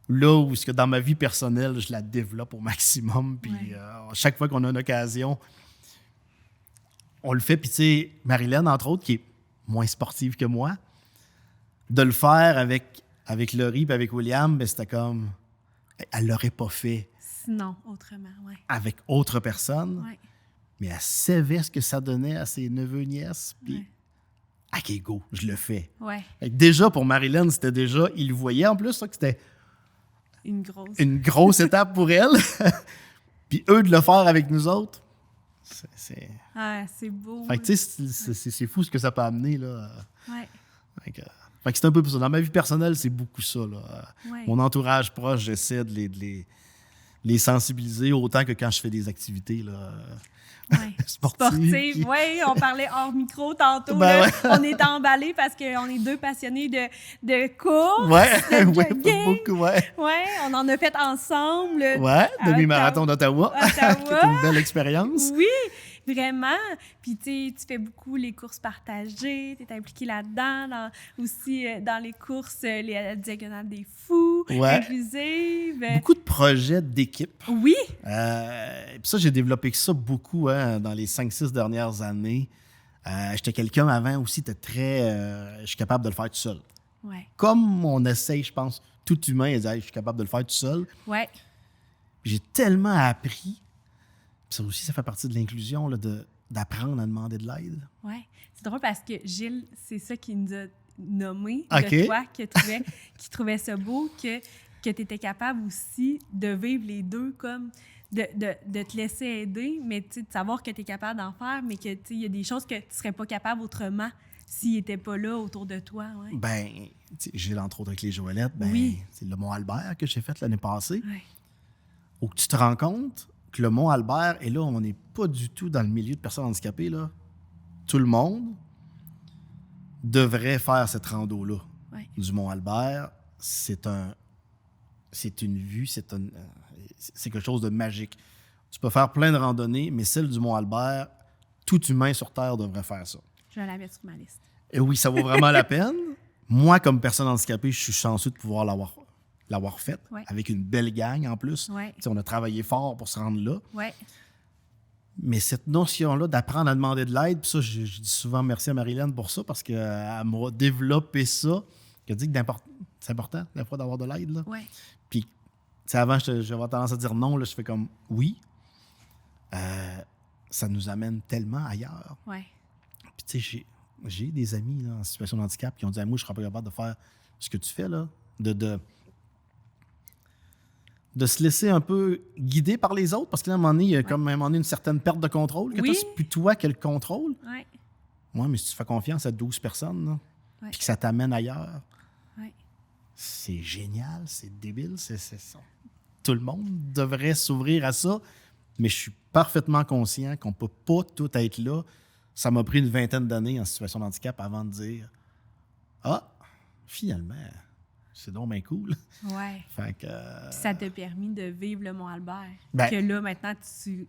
là où dans ma vie personnelle, je la développe au maximum. Puis chaque fois qu'on a une occasion, on le fait. Puis tu sais, Marilyn, entre autres, qui est moins sportive que moi, de le faire avec Laurie et avec William, ben, c'était comme... Elle l'aurait pas fait. Sinon, autrement, oui. Avec autre personne. Oui. Mais elle savait ce que ça donnait à ses neveux et nièces. Puis, OK, go, je le fais. Ouais. Déjà, pour Marilyn, c'était déjà... Il le voyait en plus, ça, que c'était... Une grosse étape pour elle. Puis eux, de le faire avec nous autres, c'est... Ah, c'est beau. Fait que, tu sais, c'est fou ce que ça peut amener, là. Ouais. Fait que c'est un peu ça. Dans ma vie personnelle, c'est beaucoup ça, là. Ouais. Mon entourage proche, j'essaie de les sensibiliser autant que quand je fais des activités, là... Ouais. Sportive. Oui, on parlait hors micro tantôt. Ben On est emballés parce qu'on est 2 passionnés de course. Beaucoup. Oui, on en a fait ensemble. Oui, demi-marathon d'Ottawa. C'est une belle expérience. Oui, vraiment. Puis tu fais beaucoup les courses partagées, tu es impliqué là-dedans, aussi dans les courses, les diagonales des fous, inclusives. Beaucoup de projets d'équipe. Oui. Puis ça, j'ai développé ça beaucoup dans les 5-6 dernières années. J'étais quelqu'un avant aussi, je suis capable de le faire tout seul. Ouais. Comme on essaye, je pense, tout humain, il dit je suis capable de le faire tout seul. Ouais. J'ai tellement appris. Ça aussi, ça fait partie de l'inclusion, là, d'apprendre à demander de l'aide. Oui. C'est drôle parce que Gilles, c'est ça qu'il nous a nommé de toi, qui trouvait ça beau, que tu étais capable aussi de vivre les deux comme de te laisser aider, mais de savoir que tu es capable d'en faire, mais que il y a des choses que tu ne serais pas capable autrement s'il n'était pas là autour de toi. Ouais. Ben, Gilles, entre autres, avec les Joëlettes, c'est le Mont-Albert que j'ai fait l'année passée. Ouais. Où tu te rends compte que le Mont-Albert, et là, on n'est pas du tout dans le milieu de personnes handicapées, là. Tout le monde devrait faire cette rando-là du Mont-Albert. C'est une vue, c'est quelque chose de magique. Tu peux faire plein de randonnées, mais celle du Mont-Albert, tout humain sur Terre devrait faire ça. Je vais la mettre sur ma liste. Et oui, ça vaut vraiment la peine. Moi, comme personne handicapée, je suis chanceux de pouvoir l'avoir faite, avec une belle gang en plus. Ouais. On a travaillé fort pour se rendre là. Ouais. Mais cette notion-là d'apprendre à demander de l'aide, puis ça, je dis souvent merci à Marilyn pour ça, parce qu'elle m'a développé ça, qu'elle dit que c'est important, des fois, d'avoir de l'aide. Là. Ouais. Puis, avant, j'avais tendance à dire non, là, je fais comme oui. Ça nous amène tellement ailleurs. Ouais. Puis, tu sais, j'ai des amis là, en situation de handicap qui ont dit moi, je ne serais pas capable de faire ce que tu fais, là, de se laisser un peu guider par les autres, parce qu'à un moment donné, il y a comme à un moment donné une certaine perte de contrôle. Que toi, c'est plus toi qui as le contrôle. Ouais. Ouais, mais si tu fais confiance à 12 personnes, là, puis que ça t'amène ailleurs, c'est génial, c'est débile. Tout le monde devrait s'ouvrir à ça, mais je suis parfaitement conscient qu'on ne peut pas tout être là. Ça m'a pris une 20aine d'années en situation de handicap avant de dire « Ah, finalement... » C'est donc bien cool. Ouais. Fait que, ça t'a permis de vivre le Mont-Albert. Ben, que là, maintenant, tu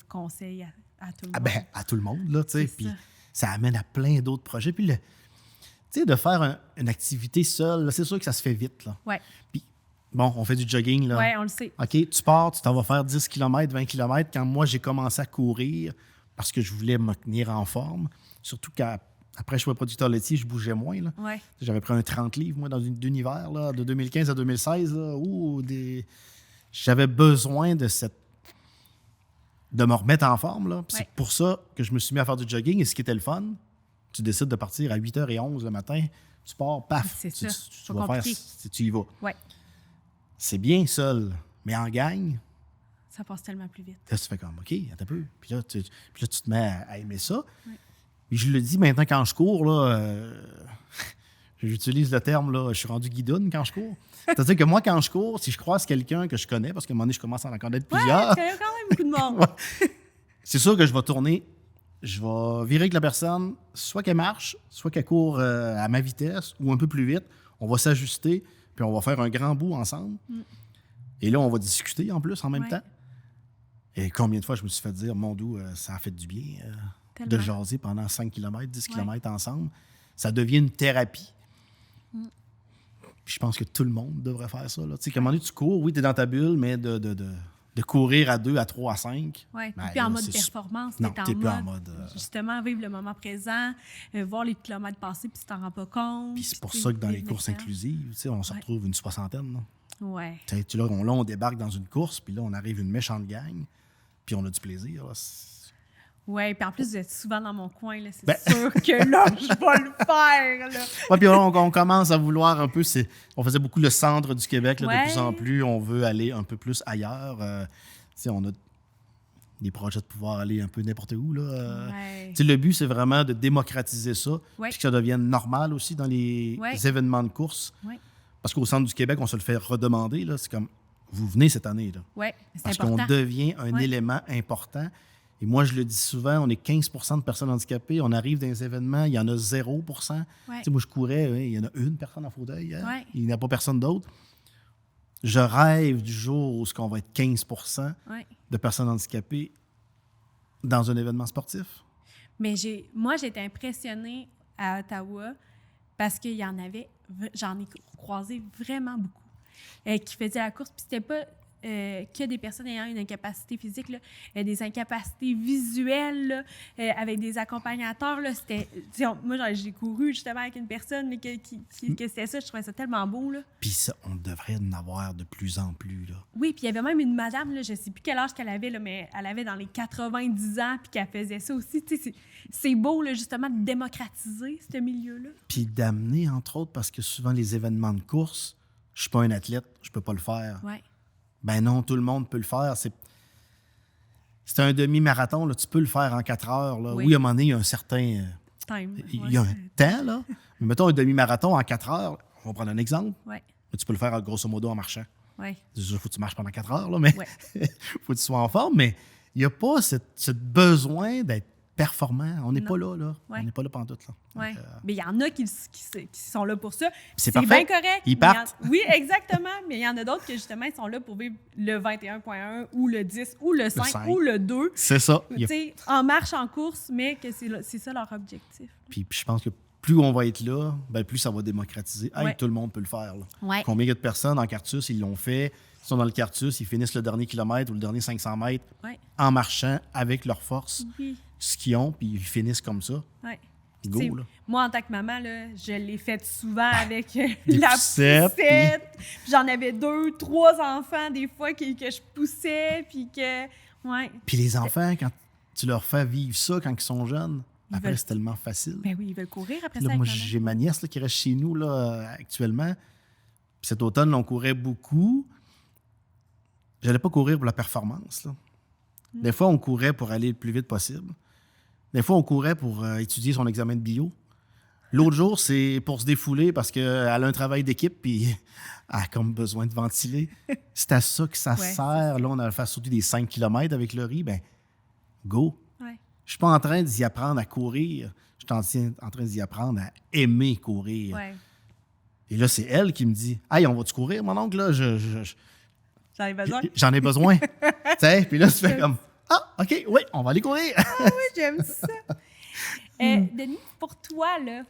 conseilles à tout le monde. À tout le monde, là, tu sais. Puis ça amène à plein d'autres projets. Puis, tu Tu sais, de faire une activité seule, c'est sûr que ça se fait vite. Là. Ouais. Puis, bon, on fait du jogging. Là. Ouais, on le sait. OK, tu pars, tu t'en vas faire 10 km, 20 km. Quand moi, j'ai commencé à courir parce que je voulais me tenir en forme, surtout qu'après, je suis producteur laitier, je bougeais moins. Là. Ouais. J'avais pris un 30 livres, moi, dans une univers, là, de 2015 à 2016, là, où j'avais besoin de me remettre en forme. Là. Puis c'est pour ça que je me suis mis à faire du jogging. Et ce qui était le fun, tu décides de partir à 8h11 le matin, tu pars, paf, tu vas faire, tu y vas. Ouais. C'est bien seul, mais en gang, ça passe tellement plus vite. Là, tu fais comme, OK, attends un peu. Puis là, tu te mets à aimer ça. Ouais. Puis je le dis maintenant quand je cours, là, j'utilise le terme, là, je suis rendu guidoune quand je cours. C'est-à-dire que moi, quand je cours, si je croise quelqu'un que je connais, parce qu'à un moment donné, je commence à en connaître plusieurs. Ouais, il y a quand même beaucoup de monde. C'est sûr que je vais tourner. Je vais virer avec la personne, soit qu'elle marche, soit qu'elle court à ma vitesse ou un peu plus vite. On va s'ajuster, puis on va faire un grand bout ensemble. Et là, on va discuter en plus en même temps. Et combien de fois je me suis fait dire, mon doux, ça a fait du bien de jaser pendant 5 km, 10 km ensemble. Ça devient une thérapie. Puis je pense que tout le monde devrait faire ça. Tu sais, qu'à un moment donné, tu cours, oui, tu es dans ta bulle, mais de courir à 2, à 3, à 5. Oui, puis en mode performance. Non, tu n'es plus en mode... Justement, vivre le moment présent, voir les kilomètres passer, puis tu t'en rends pas compte. Puis c'est pour ça que dans les courses inclusives, on se retrouve une 60aine. Oui. Là, on débarque dans une course, puis là, on arrive une méchante gang, puis on a du plaisir. Oui, puis en plus, vous êtes souvent dans mon coin, là, c'est sûr que là, je vais le faire. Oui, puis on commence à vouloir un peu... On faisait beaucoup le centre du Québec, là, de plus en plus. On veut aller un peu plus ailleurs. On a des projets de pouvoir aller un peu n'importe où. Là. Le but, c'est vraiment de démocratiser ça, puis que ça devienne normal aussi dans les événements de course. Parce qu'au centre du Québec, on se le fait redemander. Là, c'est comme, vous venez cette année. Là, parce important. Qu'on devient un élément important. Et moi, je le dis souvent, on est 15 % de personnes handicapées. On arrive dans les événements, il y en a 0 %. Moi, je courais, il y en a une personne en fauteuil. Hein? Il n'y a pas personne d'autre. Je rêve du jour où on va être 15 % de personnes handicapées dans un événement sportif. Mais moi, j'ai été impressionnée à Ottawa parce qu'il y en avait, j'en ai croisé vraiment beaucoup, qui faisaient la course. Puis c'était pas que des personnes ayant une incapacité physique, là, des incapacités visuelles, là, avec des accompagnateurs. Là, moi, j'ai couru justement avec une personne mais que c'était ça. Je trouvais ça tellement beau. Là. Puis ça, on devrait en avoir de plus en plus. Là. Oui, puis il y avait même une madame, là, je ne sais plus quel âge qu'elle avait, là, mais elle avait dans les 90 ans puis qu'elle faisait ça aussi. C'est beau, là, justement, de démocratiser ce milieu-là. Puis d'amener, entre autres, parce que souvent, les événements de course, je ne suis pas un athlète, je ne peux pas le faire. Oui. Ben non, tout le monde peut le faire. C'est un demi-marathon, là, tu peux le faire en 4 heures. Là. Oui, à un moment donné, il y a un certain... Il y a un temps, là. Mais mettons un demi-marathon en 4 heures. On va prendre un exemple. Oui. Mais tu peux le faire grosso modo en marchant. Oui. Il faut que tu marches pendant 4 heures, là, mais il faut que tu sois en forme. Mais il n'y a pas ce besoin d'être performant. On n'est pas là. On n'est pas là pantoute. Là. Oui. Mais il y en a qui sont là pour ça. C'est bien correct. Ils partent. Oui, exactement. Mais il y en a d'autres qui, justement, ils sont là pour vivre le 21.1 ou le 10 ou le 5 ou le 2. C'est ça. En marche, en course, mais que c'est ça leur objectif. Puis je pense que plus on va être là, ben plus ça va démocratiser. Hey, tout le monde peut le faire. Là. Combien de personnes en Cartus, ils l'ont fait? Ils sont dans le Cartus, ils finissent le dernier kilomètre ou le dernier 500 mètres en marchant avec leur force. Oui. Ce qu'ils ont, puis ils finissent comme ça. Oui. Go, là. Moi, en tant que maman, là, je l'ai fait souvent avec la poussette. J'en avais 2, 3 enfants, des fois, que je poussais, puis que... Ouais. Puis les enfants, quand tu leur fais vivre ça quand ils sont jeunes, après, c'est tellement facile. Ben oui, ils veulent courir après là, ça. Moi, j'ai ma nièce là, qui reste chez nous là, actuellement. Puis cet automne, on courait beaucoup. J'allais pas courir pour la performance. Là. Des fois, on courait pour aller le plus vite possible. Des fois, on courait pour étudier son examen de bio. L'autre jour, c'est pour se défouler parce qu'elle a un travail d'équipe puis elle a comme besoin de ventiler. C'est à ça que ça sert. Là, on a fait surtout des 5 km avec Laurie. Ben, go! Ouais. Je suis pas en train d'y apprendre à courir. Je suis en train d'y apprendre à aimer courir. Ouais. Et là, c'est elle qui me dit « Hey, on va-tu courir, mon oncle? Là, J'en ai besoin. » J'en ai besoin. Puis là, tu fais comme « Ah, OK, oui, on va aller courir. » Ah oui, j'aime ça. Denis, pour toi, là,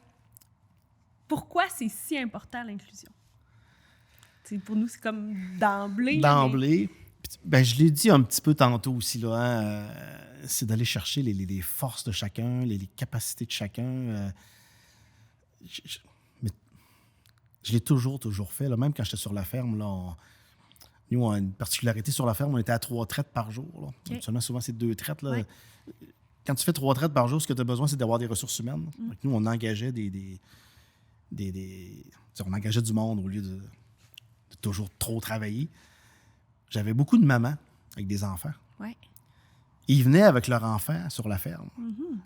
pourquoi c'est si important l'inclusion? Pour nous, c'est comme d'emblée. D'emblée. Ben, je l'ai dit un petit peu tantôt aussi, là, hein, c'est d'aller chercher les forces de chacun, les capacités de chacun. Mais je l'ai toujours fait. Là, même quand j'étais sur la ferme, là, nous, on a une particularité sur la ferme, on était à 3 traites par jour. Là. Okay. Souvent, c'est 2 traites. Là. Ouais. Quand tu fais 3 traites par jour, ce que tu as besoin, c'est d'avoir des ressources humaines. Donc, nous, on engageait on engageait du monde au lieu de toujours trop travailler. J'avais beaucoup de mamans avec des enfants. Ouais. Ils venaient avec leurs enfants sur la ferme.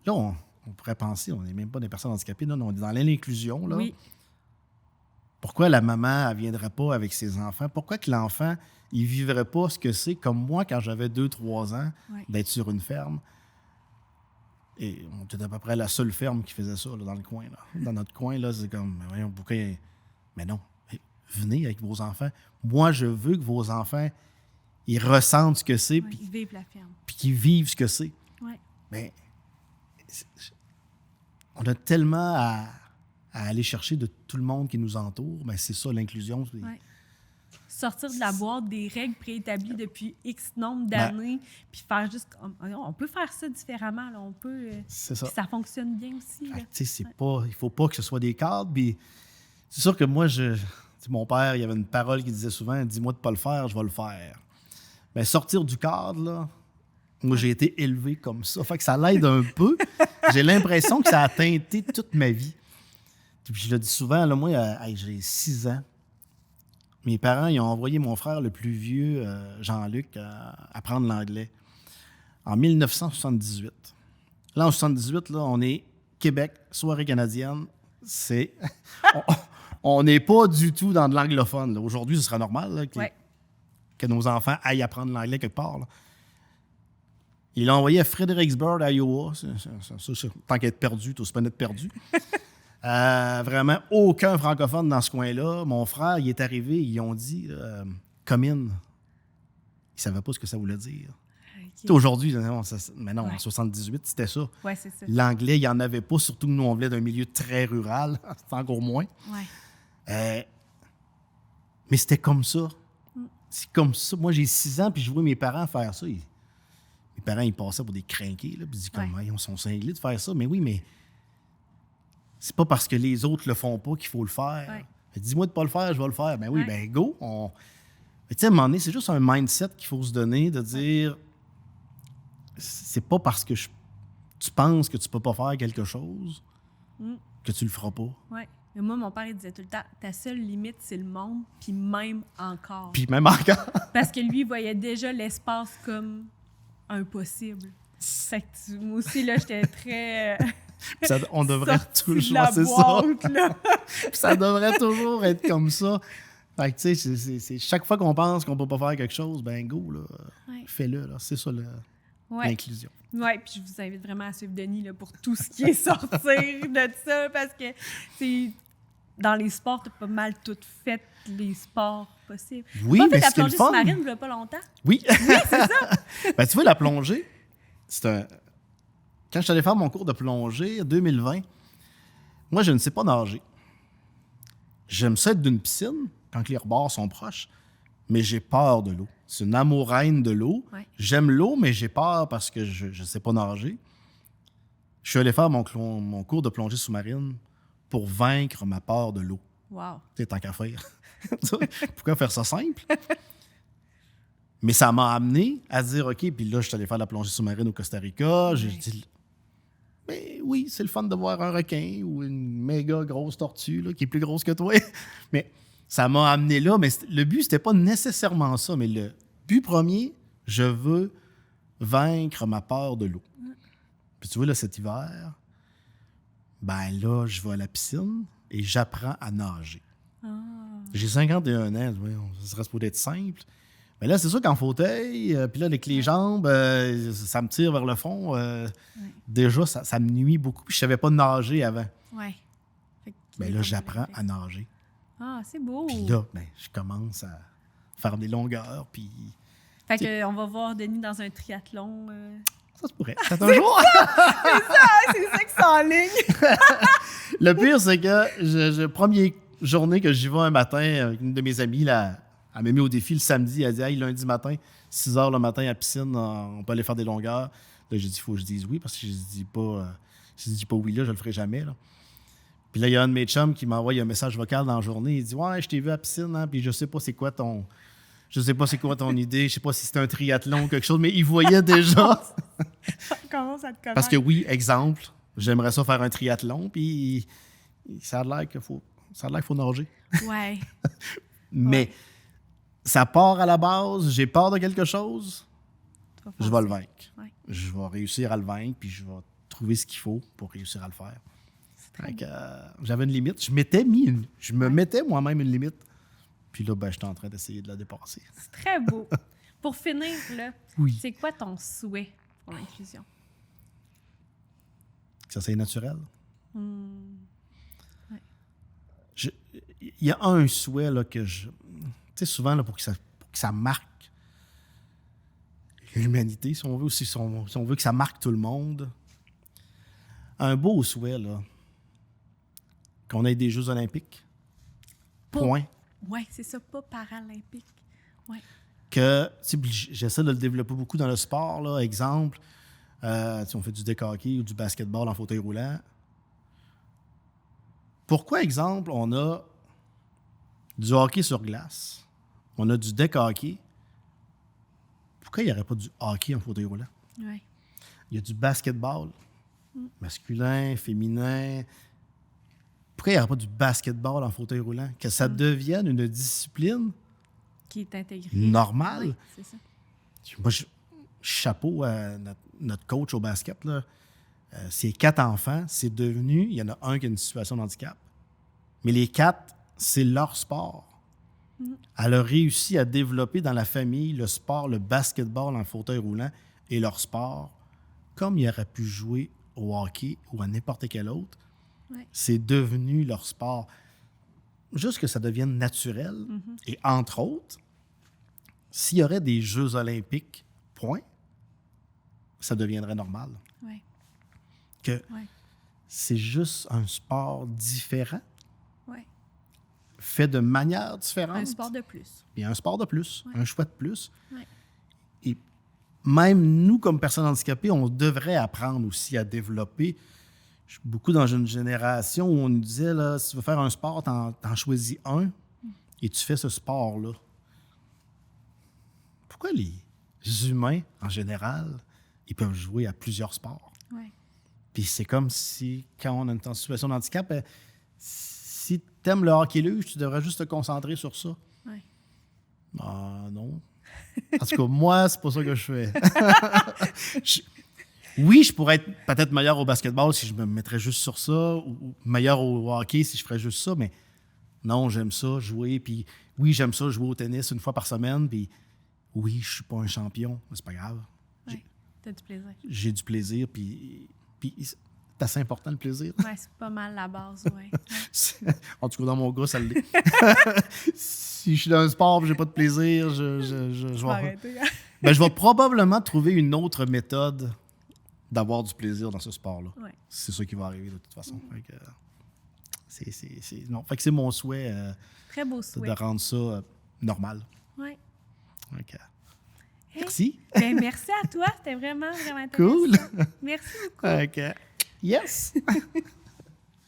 Là, on pourrait penser, on n'est même pas des personnes handicapées, là, on est dans l'inclusion. Là. Oui. Pourquoi la maman ne viendrait pas avec ses enfants? Pourquoi que l'enfant, il ne vivrait pas ce que c'est, comme moi, quand j'avais 2-3 ans, d'être sur une ferme? Et on était à peu près la seule ferme qui faisait ça là, dans le coin. Là. Dans notre coin, là, c'est comme, voyons, pourquoi... Mais non, venez avec vos enfants. Moi, je veux que vos enfants, ils ressentent ce que c'est. Puis ils vivent la ferme. Puis qu'ils vivent ce que c'est. Ouais. Mais on a tellement à aller chercher de tout le monde qui nous entoure. Ben, c'est ça, l'inclusion. Ouais. Sortir de la boîte des règles préétablies depuis X nombre d'années, puis faire juste... On peut faire ça différemment, là. On peut... c'est ça. Puis ça fonctionne bien aussi. Là. C'est pas, il faut pas que ce soit des cadres. Puis c'est sûr que moi, mon père, il y avait une parole qui disait souvent « Dis-moi de pas le faire, je vais le faire ». Mais sortir du cadre, là, moi, j'ai été élevé comme ça. Fait que ça l'aide un peu. J'ai l'impression que ça a teinté toute ma vie. Puis je le dis souvent, là, moi, j'ai 6 ans. Mes parents, ils ont envoyé mon frère le plus vieux, Jean-Luc, à apprendre l'anglais en 1978. Là, en 78, là, on est Québec, soirée canadienne. C'est... on n'est pas du tout dans de l'anglophone. Là. Aujourd'hui, ce sera normal là, que nos enfants aillent apprendre l'anglais quelque part. Là. Il l'a envoyé à Fredericksburg, Iowa. Tant qu'être perdu, tout se peut être perdu. Vraiment, aucun francophone dans ce coin-là. Mon frère, il est arrivé, ils ont dit « come in ». Il ne savait pas ce que ça voulait dire. Okay. Aujourd'hui, mais non, en 78, c'était ça. Ouais, c'est ça. L'anglais, il n'y en avait pas, surtout que nous, on venait d'un milieu très rural, c'est encore moins. Ouais. Mais c'était comme ça. C'est comme ça. Moi, j'ai 6 ans, puis je vois mes parents faire ça. Mes parents, ils passaient pour des crinqués, là, puis ils disaient comme, ils sont cinglés de faire ça. Mais oui, mais c'est pas parce que les autres le font pas qu'il faut le faire. Ouais. Dis-moi de pas le faire, je vais le faire. Ben oui, ben go. Tu sais, à un moment donné, c'est juste un mindset qu'il faut se donner, de dire, c'est pas parce que tu penses que tu peux pas faire quelque chose que tu le feras pas. Oui. Mais moi, mon père, il disait tout le temps, ta seule limite, c'est le monde, puis même encore. Puis même encore. Parce que lui, il voyait déjà l'espace comme impossible. Fait que moi aussi, là, j'étais très... on devrait toujours... C'est boîte, ça. Ça devrait toujours être comme ça. Fait que, tu sais, c'est chaque fois qu'on pense qu'on peut pas faire quelque chose, ben go, là, fais-le, là. C'est ça, l'inclusion. Oui, puis je vous invite vraiment à suivre Denis là, pour tout ce qui est sortir de ça, parce que dans les sports, tu as pas mal tout fait les sports possibles. Oui, mais c'est le fun. Tu as plongé sous-marine il y a pas longtemps? Oui. Oui, c'est ça. Ben, tu vois, la plongée, quand je suis allé faire mon cours de plongée en 2020, moi, je ne sais pas nager. J'aime ça être d'une piscine quand les rebords sont proches, mais j'ai peur de l'eau. C'est une amouraine de l'eau. Ouais. J'aime l'eau, mais j'ai peur parce que je ne sais pas nager. Je suis allé faire mon cours de plongée sous-marine pour vaincre ma peur de l'eau. Wow. Tu sais, tant qu'à faire. Pourquoi faire ça simple? Mais ça m'a amené à dire, OK, puis là, je suis allé faire la plongée sous-marine au Costa Rica. J'ai dit, mais oui, c'est le fun de voir un requin ou une méga grosse tortue là, qui est plus grosse que toi. Mais ça m'a amené là. Mais le but, c'était pas nécessairement ça. Mais le but premier, je veux vaincre ma peur de l'eau. Puis tu vois, là, cet hiver, ben là, je vais à la piscine et j'apprends à nager. Ah. J'ai 51 ans, ça serait supposé être simple. Mais là, c'est sûr qu'en fauteuil, puis là, avec les jambes, ça me tire vers le fond. Déjà, ça me nuit beaucoup. Puis je savais pas nager avant. Ouais. Mais là, j'apprends à nager. Ah, c'est beau. Puis là, je commence à faire des longueurs. Puis. Fait qu'on va voir Denis dans un triathlon. Ça se pourrait. C'est un jour. C'est ça qui s'enligne. Le pire, c'est que première journée que j'y vais un matin avec une de mes amies, là, elle m'a mis au défi le samedi. Elle dit hey, lundi matin, 6 h le matin à la piscine, on peut aller faire des longueurs. Là, j'ai dit il faut que je dise oui parce que je dis pas oui là, je le ferai jamais. Là. Puis là, il y a un de mes chums qui m'envoie un message vocal dans la journée. Il dit ouais, je t'ai vu à la piscine, hein, puis je sais pas c'est quoi ton idée, je sais pas si c'est un triathlon ou quelque chose, mais il voyait déjà. Comment ça te connaît? Parce que oui, exemple, j'aimerais ça faire un triathlon, puis ça a l'air qu'il faut nager. Ouais. Mais ça part à la base, j'ai peur de quelque chose, je vais le vaincre. Ouais. Je vais réussir à le vaincre, puis je vais trouver ce qu'il faut pour réussir à le faire. Donc, j'avais une limite. Je me mettais moi-même une limite. Puis là, j'étais en train d'essayer de la dépasser. C'est très beau. Pour finir, là, c'est quoi ton souhait pour l'inclusion? Que ça soit naturel. Ouais. Il y a un souhait là, que je... Tu sais, souvent, là, pour que ça marque l'humanité, si on veut, si on veut que ça marque tout le monde, un beau souhait, là, qu'on ait des Jeux olympiques. Point. Oui, c'est ça, pas paralympique. Ouais. Que, j'essaie de le développer beaucoup dans le sport, là. Exemple, si on fait du deck hockey ou du basketball en fauteuil roulant. Pourquoi, exemple, on a du hockey sur glace, on a du deck hockey, pourquoi il n'y aurait pas du hockey en fauteuil roulant? Ouais. Il y a du basketball, masculin, féminin. Pourquoi il n'y aurait pas du basketball en fauteuil roulant? Que ça devienne une discipline qui est intégrée. Normale. Oui, c'est ça. Moi, chapeau à notre coach au basket. Là. Ses 4 enfants, c'est devenu... Il y en a un qui a une situation de handicap. Mais les 4, c'est leur sport. Elle a réussi à développer dans la famille le sport, le basketball en fauteuil roulant et leur sport, comme il aurait pu jouer au hockey ou à n'importe quel autre. Ouais. C'est devenu leur sport. Juste que ça devienne naturel. Et entre autres, s'il y aurait des Jeux olympiques, point, ça deviendrait normal. Ouais. Que c'est juste un sport différent, fait de manière différente. Un sport de plus. Et un sport de plus, un choix de plus. Ouais. Et même nous, comme personnes handicapées, on devrait apprendre aussi à développer. Je suis beaucoup dans une génération où on nous disait, là, si tu veux faire un sport, t'en choisis un et tu fais ce sport-là. Pourquoi les humains, en général, ils peuvent jouer à plusieurs sports? Ouais. Puis c'est comme si, quand on est en situation de handicap, si tu aimes le hockey-luge, tu devrais juste te concentrer sur ça. Oui. Ah non. En tout cas, moi, c'est pas ça que je fais. Oui, je pourrais être peut-être meilleur au basketball si je me mettrais juste sur ça, ou meilleur au hockey si je ferais juste ça, mais non, j'aime ça, jouer. Puis oui, j'aime ça, jouer au tennis une fois par semaine. Puis oui, je suis pas un champion, mais c'est pas grave. Oui, t'as du plaisir. J'ai du plaisir, puis c'est assez important le plaisir. Oui, c'est pas mal la base, oui. En tout cas, dans mon gars, ça l'est. Si je suis dans un sport et j'ai pas de plaisir, je vais probablement trouver une autre méthode d'avoir du plaisir dans ce sport-là. Ouais. C'est ça qui va arriver de toute façon. Fait que, fait que c'est mon souhait. Très beau souhait. De rendre ça normal. Oui. Okay. Merci. Ben, merci à toi. C'était vraiment, vraiment intéressant. Cool. Merci beaucoup. OK. Yes.